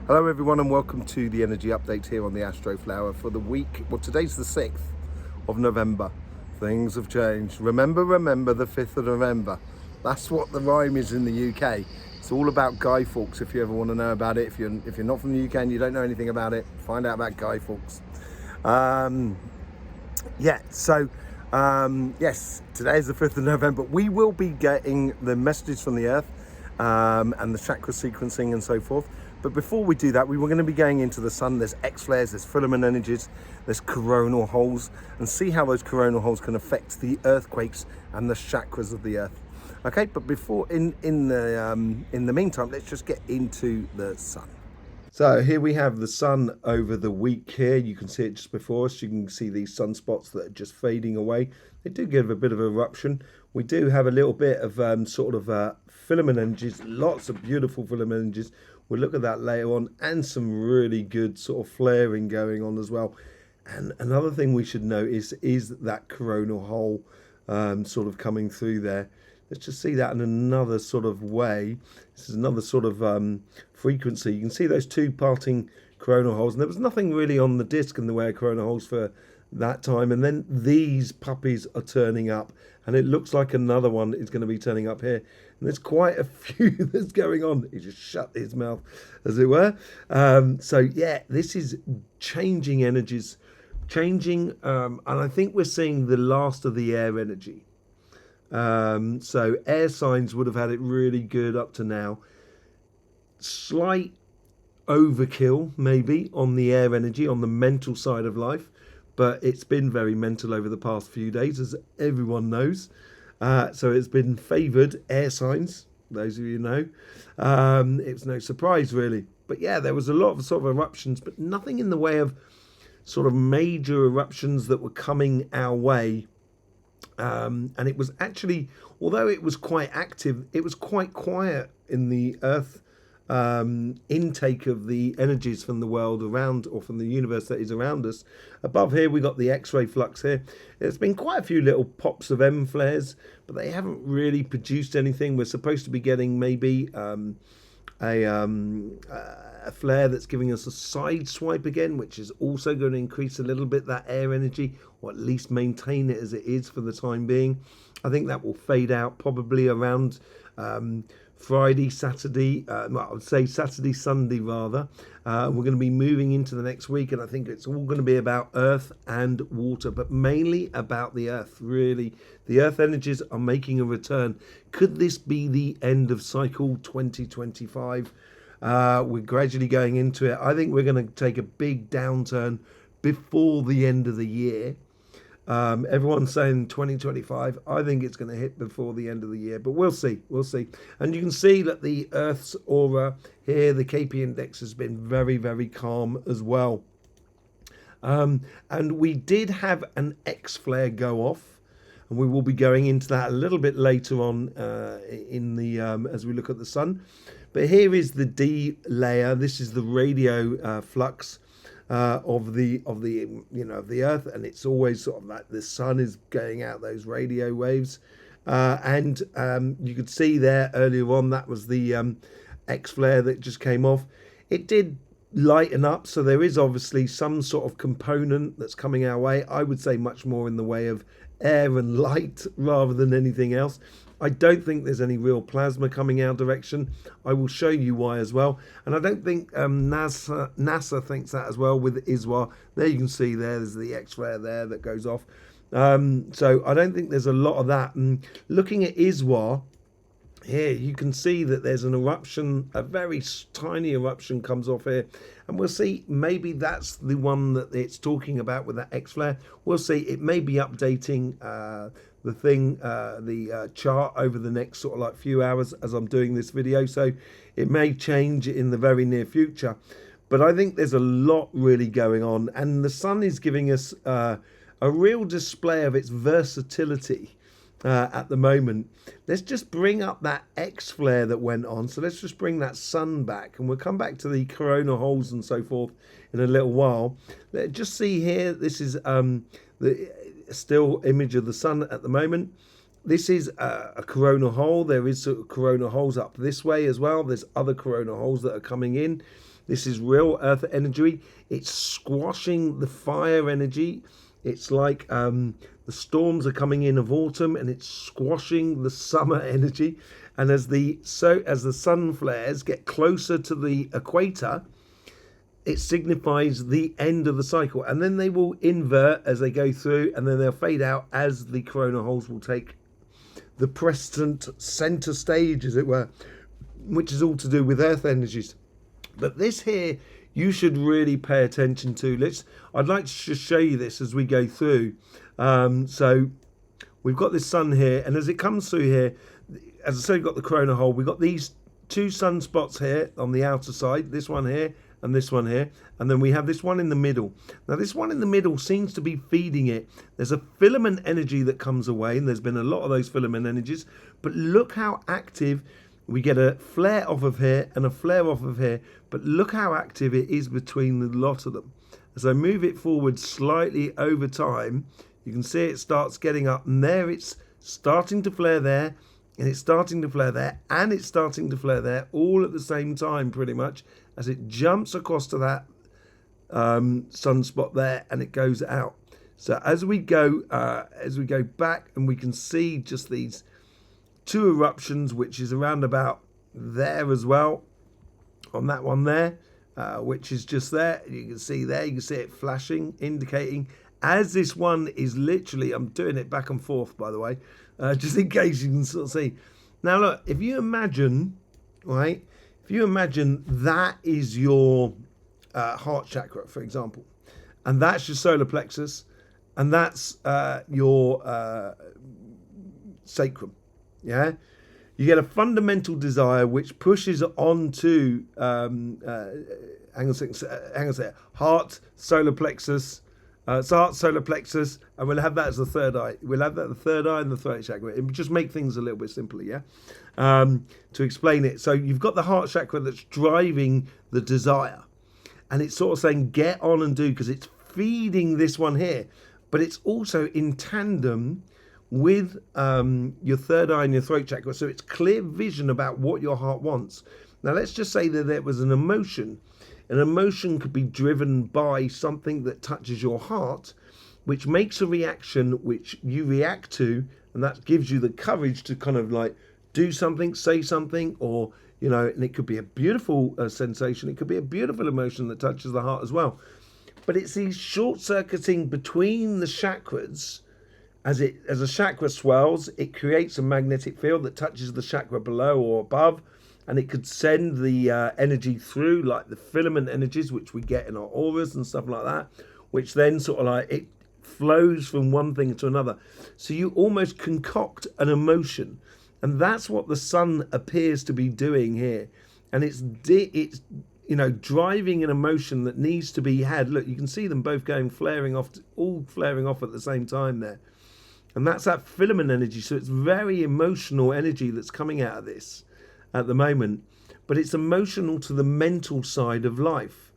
Hello everyone and welcome to the energy update here on the Astroflower for the week. Well, today's the 6th of November. Things have changed. Remember the 5th of November. That's what the rhyme is in the UK. It's all about Guy Fawkes if you ever want to know about it. If you're not from the UK and you don't know anything about it, find out about Guy Fawkes. Yes, today is the 5th of November. We will be getting the messages from the Earth and the chakra sequencing and so forth. But before we do that, we were going to be going into the sun. There's X-flares, there's filament energies, there's coronal holes, and see how those coronal holes can affect the earthquakes and the chakras of the Earth. Okay, but before in the meantime, let's just get into the sun. So here we have the sun over the week here. You can see it just before us. You can see these sunspots that are just fading away. They do give a bit of eruption. We do have a little bit of filament energies, lots of beautiful filament energies. We'll look at that later on, and some really good sort of flaring going on as well. And another thing we should note is that coronal hole sort of coming through there. Let's just see that in another sort of way. This is another sort of frequency. You can see those two parting coronal holes, and there was nothing really on the disc in the way of coronal holes for that time. And then these puppies are turning up, and it looks like another one is going to be turning up here. And there's quite a few that's going on. He just shut his mouth, as it were. So yeah, this is changing energies, and I think we're seeing the last of the air energy. So air signs would have had it really good up to now. Slight overkill maybe on the air energy, on the mental side of life, but it's been very mental over the past few days, as everyone knows. So it's been favoured air signs, those of you know. It's no surprise really, but yeah, there was a lot of sort of eruptions, but nothing in the way of sort of major eruptions that were coming our way. And it was actually, although it was quite active, it was quite quiet in the Earth intake of the energies from the world around, or from the universe that is around us. Above here we got the X-ray flux here. There's been quite a few little pops of M flares, but they haven't really produced anything. We're supposed to be getting maybe a flare that's giving us a side swipe again, which is also going to increase a little bit that air energy, or at least maintain it as it is for the time being. I think that will fade out probably around Friday, Saturday, I would say Saturday, Sunday rather. We're going to be moving into the next week, and I think it's all going to be about Earth and water, but mainly about the Earth, really. The Earth energies are making a return. Could this be the end of cycle 2025? We're gradually going into it. I think we're going to take a big downturn before the end of the year. Everyone's saying 2025. I think it's going to hit before the end of the year, but we'll see. And you can see that the Earth's aura here, the KP index, has been very, very calm as well. And we did have an X flare go off, and we will be going into that a little bit later on in the as we look at the sun. But here is the D layer. This is the radio flux of the Earth, and it's always sort of like the sun is going out those radio waves, and you could see there earlier on that was the X flare that just came off. It did lighten up, so there is obviously some sort of component that's coming our way. I would say much more in the way of air and light rather than anything else. I don't think there's any real plasma coming our direction. I will show you why as well. And I don't think NASA thinks that as well with ISWA. There you can see there's the X-flare there that goes off. So I don't think there's a lot of that. And looking at ISWA, here you can see that there's an eruption, a very tiny eruption comes off here, and we'll see maybe that's the one that it's talking about with that X flare. We'll see. It may be updating the chart over the next sort of like few hours as I'm doing this video, so it may change in the very near future. But I think there's a lot really going on, and the sun is giving us a real display of its versatility. At the moment. Let's just bring up that X flare that went on. So let's just bring that sun back, and we'll come back to the coronal holes and so forth in a little while. Let's just see here. This is the still image of the sun at the moment. This is a coronal hole. There is sort of coronal holes up this way as well. There's other coronal holes that are coming in. This is real earth energy. It's squashing the fire energy. It's like the storms are coming in of autumn, and it's squashing the summer energy. And as the sun flares get closer to the equator, it signifies the end of the cycle. And then they will invert as they go through, and then they'll fade out as the corona holes will take the present center stage, as it were, which is all to do with earth energies. But this here, you should really pay attention to. I'd like to just show you this as we go through. So we've got this sun here, and as it comes through here, as I said, we've got the corona hole. We've got these two sunspots here on the outer side, this one here and this one here, and then we have this one in the middle. Now this one in the middle seems to be feeding it. There's a filament energy that comes away, and there's been a lot of those filament energies, but look how active. We get a flare off of here and a flare off of here, but look how active it is between the lot of them. As I move it forward slightly over time, you can see it starts getting up, and there it's starting to flare there, and it's starting to flare there, and it's starting to flare there, all at the same time pretty much, as it jumps across to that sunspot there, and it goes out. So as we go back, and we can see just these two eruptions, which is around about there as well, on that one there, which is just there. You can see there, you can see it flashing, indicating as this one is literally, I'm doing it back and forth, by the way, just in case you can sort of see. Now look, if you imagine, right, if you imagine that is your heart chakra, for example, and that's your solar plexus, and that's your sacrum, yeah, you get a fundamental desire which pushes on to hang on a second, heart, solar plexus, heart, solar plexus, and we'll have that as the third eye. We'll have that the third eye and the throat chakra. It will just make things a little bit simpler, yeah, to explain it. So you've got the heart chakra that's driving the desire, and it's sort of saying get on and do, because it's feeding this one here, but it's also in tandem with your third eye and your throat chakra, so it's clear vision about what your heart wants. Now let's just say that there was an emotion. An emotion could be driven by something that touches your heart, which makes a reaction which you react to, and that gives you the courage to kind of like do something, say something, or, you know, and it could be a beautiful sensation, it could be a beautiful emotion that touches the heart as well. But it's these short-circuiting between the chakras. As a chakra swells, it creates a magnetic field that touches the chakra below or above, and it could send the energy through, like the filament energies, which we get in our auras and stuff like that, which then sort of like, it flows from one thing to another. So you almost concoct an emotion, and that's what the sun appears to be doing here. And it's you know, driving an emotion that needs to be had. Look, you can see them both going all flaring off at the same time there. And that's that filament energy. So it's very emotional energy that's coming out of this at the moment. But it's emotional to the mental side of life.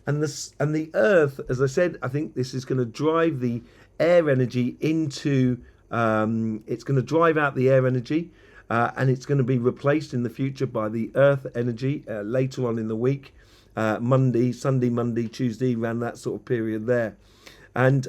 And the earth, as I said, I think this is going to drive the air energy into, it's going to drive out the air energy, and it's going to be replaced in the future by the earth energy later on in the week, Sunday, Monday, Tuesday, around that sort of period there. And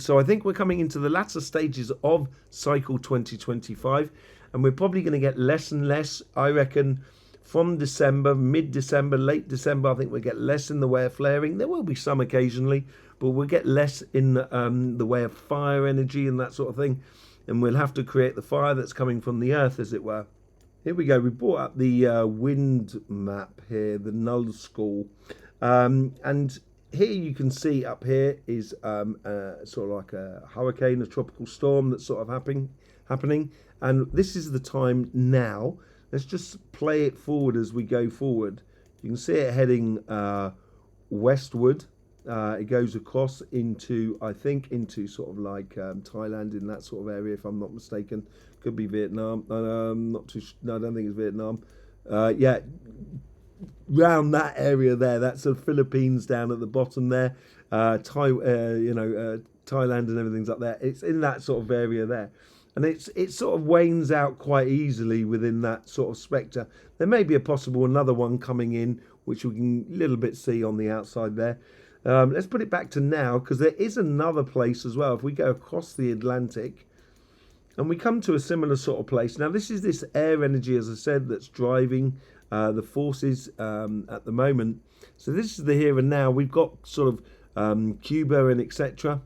so I think we're coming into the latter stages of cycle 2025, and we're probably going to get less and less, I reckon, from December, mid-December, late December. I think we'll get less in the way of flaring. There will be some occasionally, but we'll get less in the way of fire energy and that sort of thing, and we'll have to create the fire that's coming from the earth, as it were. Here we go. We brought up the wind map here, the null school, and here you can see up here is sort of like a hurricane, a tropical storm that's sort of happening. And this is the time now. Let's just play it forward as we go forward. You can see it heading westward. It goes across into, I think, into sort of like Thailand, in that sort of area, if I'm not mistaken. Could be Vietnam. No, I don't think it's Vietnam. Yeah. Round that area there, that's the Philippines down at the bottom there, Thailand and everything's up there. It's in that sort of area there, and it sort of wanes out quite easily within that sort of spectre. There may be a possible another one coming in which we can a little bit see on the outside there. Let's put it back to now, because there is another place as well. If we go across the Atlantic and we come to a similar sort of place. Now, this is this air energy, as I said, that's driving the forces at the moment. So this is the here and now. We've got sort of Cuba and etc.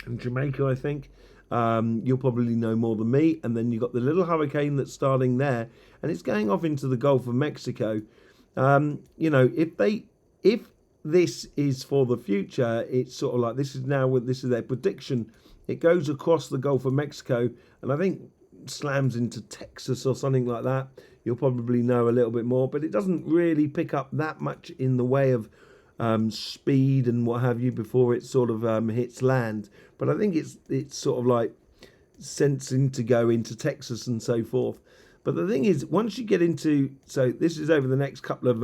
and Jamaica, I think. You'll probably know more than me. And then you've got the little hurricane that's starting there, and it's going off into the Gulf of Mexico. You know, if this is for the future, it's sort of like this is their prediction. It goes across the Gulf of Mexico, and I think slams into Texas or something like that. You'll probably know a little bit more, but it doesn't really pick up that much in the way of speed and what have you before it sort of hits land. But I think it's sort of like sensing to go into Texas and so forth. But the thing is, once you get into, so this is over the next couple of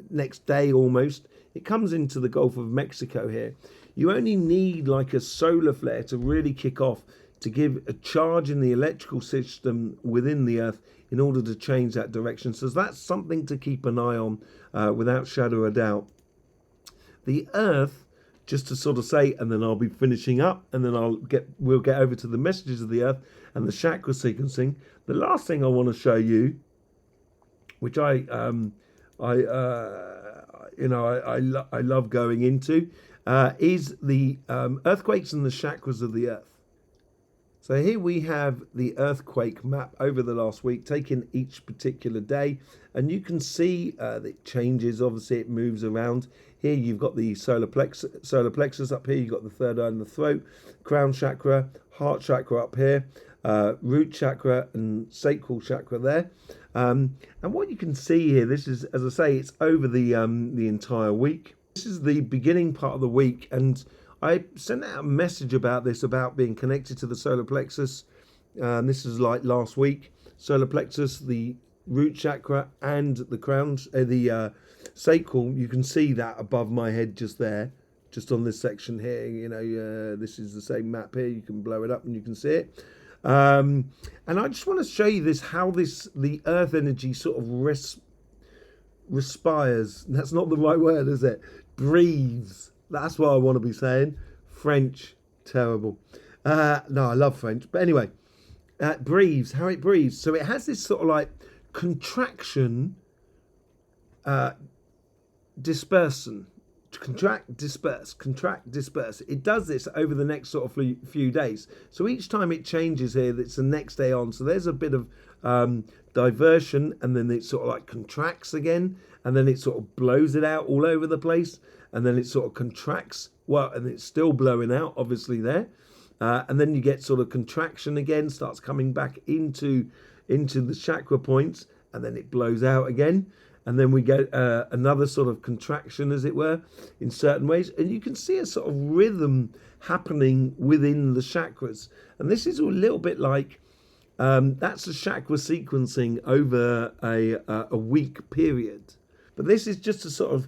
next day almost, it comes into the Gulf of Mexico here. You only need like a solar flare to really kick off, to give a charge in the electrical system within the Earth in order to change that direction. So that's something to keep an eye on without shadow of a doubt. The Earth, just to sort of say, and then I'll be finishing up, and then we'll get over to the messages of the Earth and the chakra sequencing. The last thing I want to show you, which I love going into, is the earthquakes and the chakras of the Earth. So here we have the earthquake map over the last week, taken each particular day, and you can see that it changes. Obviously, it moves around. Here you've got the solar plexus up here. You've got the third eye in the throat, crown chakra, heart chakra up here, root chakra and sacral chakra there. And what you can see here, this is, as I say, it's over the entire week. This is the beginning part of the week, and I sent out a message about this, about being connected to the solar plexus. This is like last week. Solar plexus, the root chakra, and the crown, the sacral. You can see that above my head just there, just on this section here. You know, this is the same map here. You can blow it up and you can see it. And I just want to show you this, how the earth energy sort of respires. That's not the right word, is it? Breathes. That's what I want to be saying. French, terrible. No, I love French. But anyway, breathes, how it breathes. So it has this sort of like contraction, dispersion. Contract, disperse, contract, disperse. It does this over the next sort of few days. So each time it changes here, it's the next day on. So there's a bit of diversion, and then it sort of like contracts again, and then it sort of blows it out all over the place, and then it sort of contracts, well, and it's still blowing out, obviously, there. And then you get sort of contraction again, starts coming back into the chakra points, and then it blows out again. And then we get another sort of contraction, as it were, in certain ways. And you can see a sort of rhythm happening within the chakras. And this is a little bit like, that's a chakra sequencing over a week period. But this is just a sort of,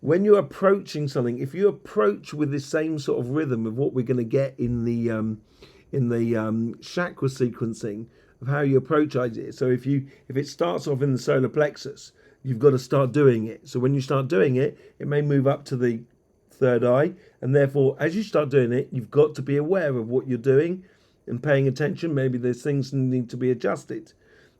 when you're approaching something, if you approach with the same sort of rhythm of what we're going to get in the chakra sequencing of how you approach ideas. So if it starts off in the solar plexus, you've got to start doing it. So when you start doing it, it may move up to the third eye. And therefore, as you start doing it, you've got to be aware of what you're doing and paying attention. Maybe there's things that need to be adjusted.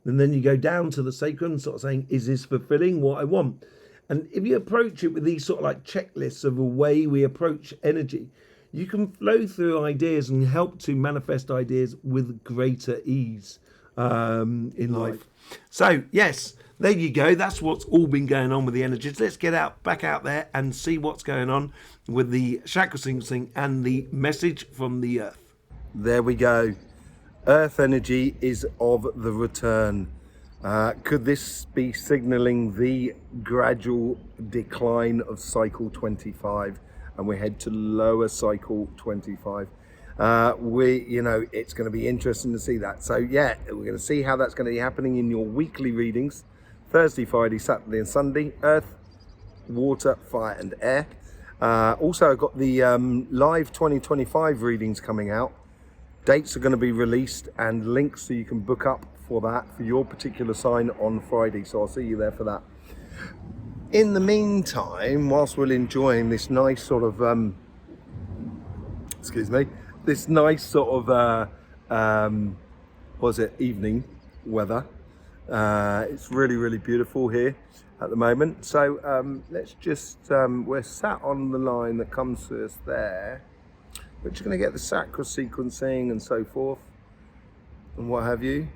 And then you go down to the sacrum, sort of saying, is this fulfilling what I want? And if you approach it with these sort of like checklists of a way we approach energy, you can flow through ideas and help to manifest ideas with greater ease in life. So, yes, there you go. That's what's all been going on with the energies. Let's get back out there and see what's going on with the chakra sequencing and the message from the Earth. There we go. Earth energy is of the return. Could this be signaling the gradual decline of cycle 25, and we head to lower cycle 25? It's going to be interesting to see that. So yeah, we're going to see how that's going to be happening in your weekly readings. Thursday, Friday, Saturday and Sunday. Earth, water, fire and air. Also, I've got the live 2025 readings coming out. Dates are going to be released and links so you can book up for that for your particular sign on Friday. So I'll see you there for that. In the meantime, whilst we're enjoying this nice sort of excuse me, this nice sort of evening weather, it's really beautiful here at the moment. So let's just we're sat on the line that comes to us there. We're just going to get the chakra sequencing and so forth and what have you,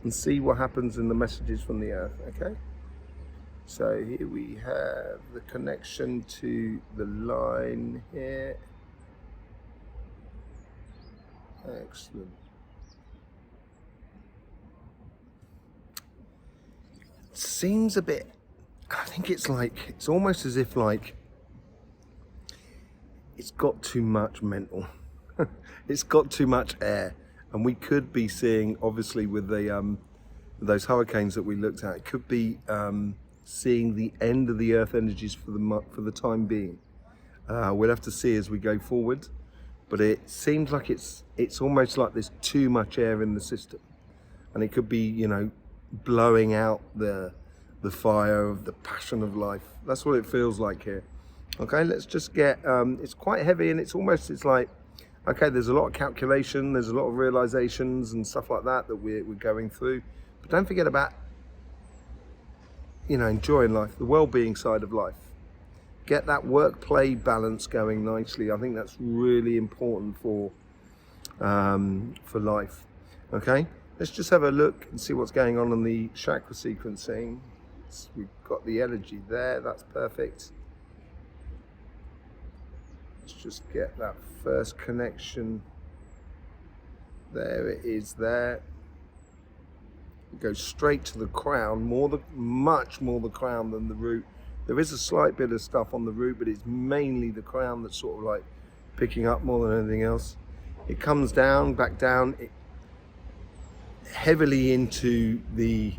and see what happens in the messages from the earth. Okay, so here we have the connection to the line here. Excellent. Seems a bit, I think it's like, it's almost as if like it's got too much mental. It's got too much air, and we could be seeing, obviously with the those hurricanes that we looked at, it could be seeing the end of the earth energies for the time being. We'll have to see as we go forward, but it seems like it's almost like there's too much air in the system, and it could be, you know, blowing out the fire of the passion of life. That's what it feels like here. Okay, let's just get it's quite heavy, and it's like, okay, there's a lot of calculation, there's a lot of realizations and stuff like that we're going through, but don't forget about, you know, enjoying life, the well-being side of life. Get that work-play balance going nicely. I think that's really important for life. Okay, let's just have a look and see what's going on in the chakra sequencing. So we've got the energy there, that's perfect. Let's just get that first connection. There it is there. It goes straight to the crown, much more the crown than the root. There is a slight bit of stuff on the root, but it's mainly the crown that's sort of like picking up more than anything else. It comes down, back down, heavily into the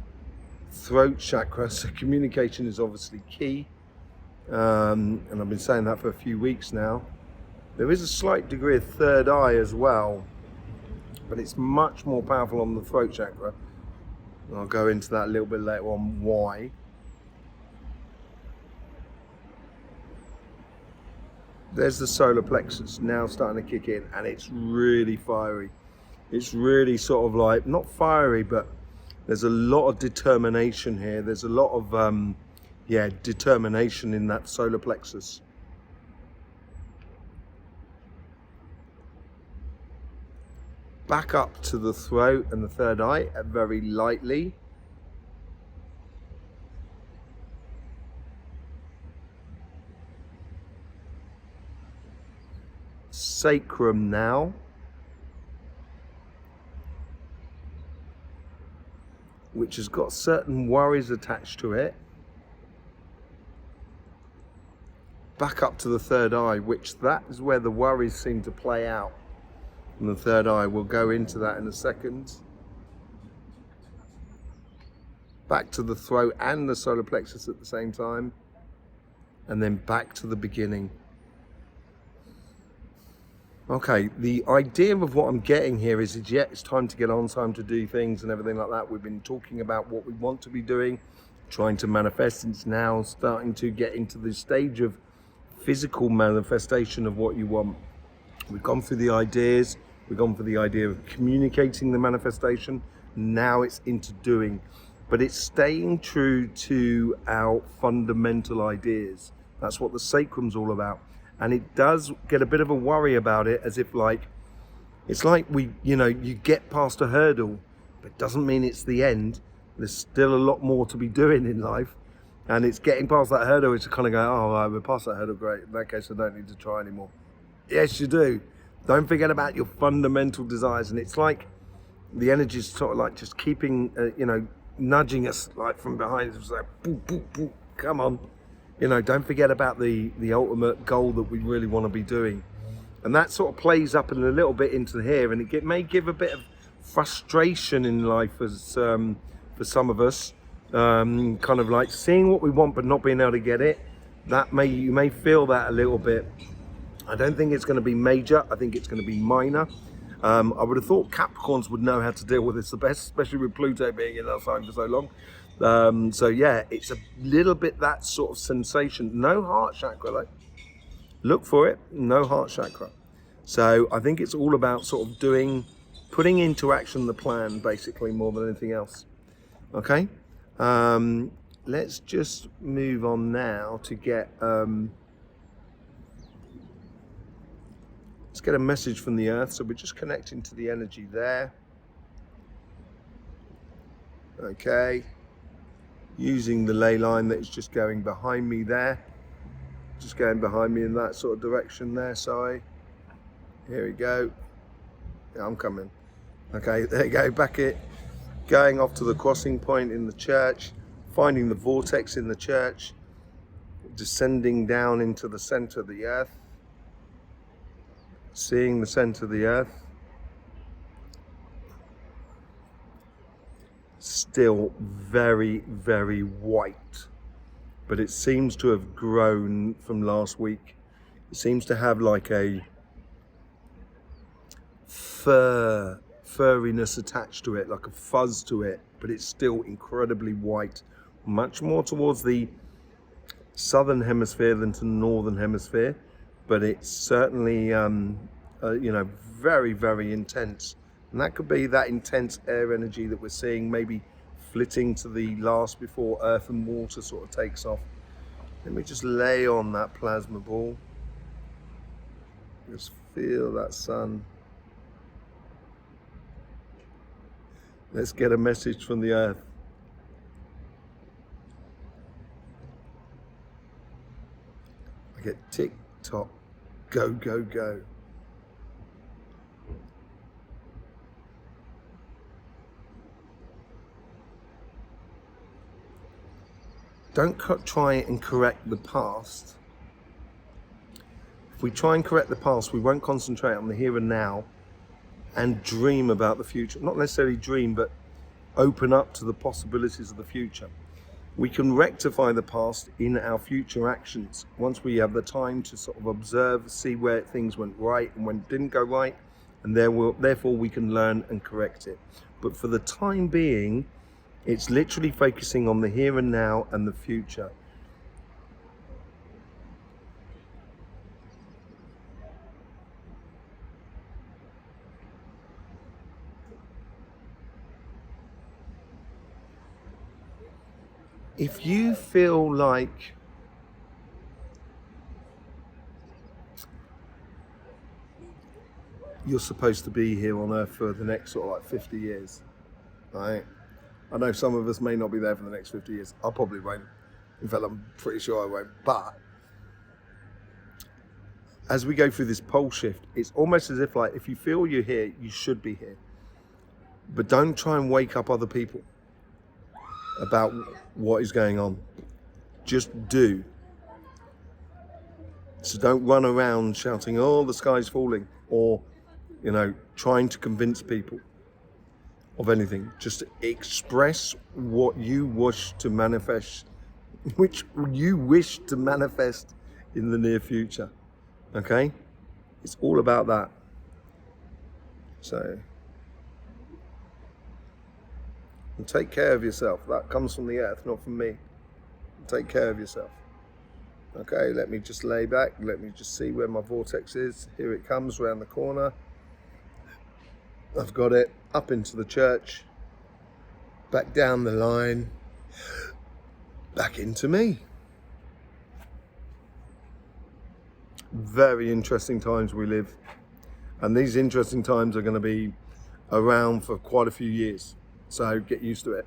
throat chakra, so communication is obviously key. And I've been saying that for a few weeks now. There is a slight degree of third eye as well, but it's much more powerful on the throat chakra. And I'll go into that a little bit later on why. There's the solar plexus now starting to kick in, and it's really fiery. It's really sort of like, not fiery, but there's a lot of determination here. There's a lot of determination in that solar plexus. Back up to the throat and the third eye very lightly. Sacrum now. Which has got certain worries attached to it. Back up to the third eye, which that is where the worries seem to play out. And the third eye, we'll go into that in a second. Back to the throat and the solar plexus at the same time. And then back to the beginning. Okay, the idea of what I'm getting here is it's time to get on, time to do things and everything like that. We've been talking about what we want to be doing, trying to manifest. It's now starting to get into the stage of physical manifestation of what you want. We've gone through the ideas, we've gone for the idea of communicating the manifestation. Now it's into doing, but it's staying true to our fundamental ideas. That's what the sacrum's all about. And it does get a bit of a worry about it, as if like, it's like you get past a hurdle, but it doesn't mean it's the end. There's still a lot more to be doing in life. And it's getting past that hurdle, it's kind of going, oh, right, we're past that hurdle, great. In that case, I don't need to try anymore. Yes, you do. Don't forget about your fundamental desires. And it's like the energy is sort of like just keeping, nudging us like from behind. It's like, boop, boop, boop, come on. Don't forget about the ultimate goal that we really want to be doing. And that sort of plays up in a little bit into here, and it may give a bit of frustration in life as for some of us, kind of like seeing what we want but not being able to get it. You may feel that a little bit. I don't think it's going to be major. I think it's going to be minor. I would have thought Capricorns would know how to deal with this the best, especially with Pluto being in our sign for so long. So yeah, it's a little bit that sort of sensation. No heart chakra though. Look for it, no heart chakra. So I think it's all about sort of putting into action the plan basically more than anything else. Okay, let's just move on now to get, let's get a message from the earth. So we're just connecting to the energy there. Okay, using the ley line that is just going behind me there. Just going behind me in that sort of direction there, sorry. Here we go. Yeah, I'm coming. Okay, there you go, back it. Going off to the crossing point in the church, finding the vortex in the church, descending down into the center of the earth, seeing the center of the earth. Still very, very white, but it seems to have grown from last week. It seems to have like a furriness attached to it, like a fuzz to it, but it's still incredibly white, much more towards the southern hemisphere than to the northern hemisphere, but it's certainly you know, very, very intense. And that could be that intense air energy that we're seeing, maybe flitting to the last before earth and water sort of takes off. Let me just lay on that plasma ball. Just feel that sun. Let's get a message from the earth. I get tick tock, go, go, go. Don't try and correct the past. If we try and correct the past, we won't concentrate on the here and now and dream about the future. Not necessarily dream, but open up to the possibilities of the future. We can rectify the past in our future actions once we have the time to sort of observe, see where things went right and when it didn't go right, and therefore we can learn and correct it. But for the time being, it's literally focusing on the here and now and the future. If you feel like you're supposed to be here on Earth for the next sort of like 50 years, right? I know some of us may not be there for the next 50 years. I probably won't. In fact, I'm pretty sure I won't. But as we go through this pole shift, it's almost as if like, if you feel you're here, you should be here. But don't try and wake up other people about what is going on. Just do. So don't run around shouting, oh, the sky's falling, or, you know, trying to convince people of anything. Just express what you wish to manifest, which you wish to manifest in the near future. Okay? It's all about that. So, and take care of yourself. That comes from the earth, not from me. Take care of yourself. Okay, let me just lay back. Let me just see where my vortex is. Here it comes around the corner. I've got it up into the church, back down the line, back into me. Very interesting times we live. And these interesting times are going to be around for quite a few years. So get used to it.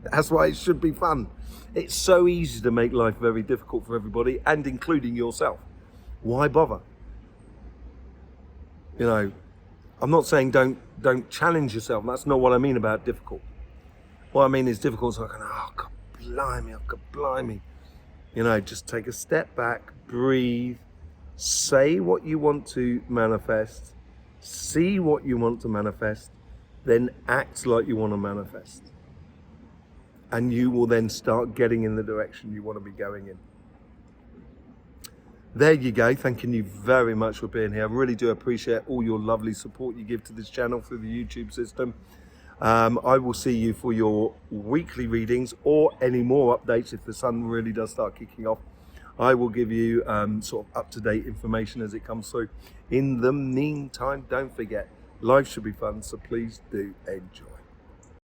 That's why it should be fun. It's so easy to make life very difficult for everybody, and including yourself. Why bother? You know, I'm not saying don't challenge yourself. That's not what I mean about difficult. What I mean is difficult, so I can, oh, God blimey, oh, God blimey. You know, just take a step back, breathe, say what you want to manifest, see what you want to manifest, then act like you want to manifest. And you will then start getting in the direction you want to be going in. There you go. Thanking you very much for being here. I really do appreciate all your lovely support you give to this channel through the YouTube system. I will see you for your weekly readings or any more updates if the sun really does start kicking off. I will give you sort of up-to-date information as it comes through. In the meantime, don't forget, life should be fun, so please do enjoy.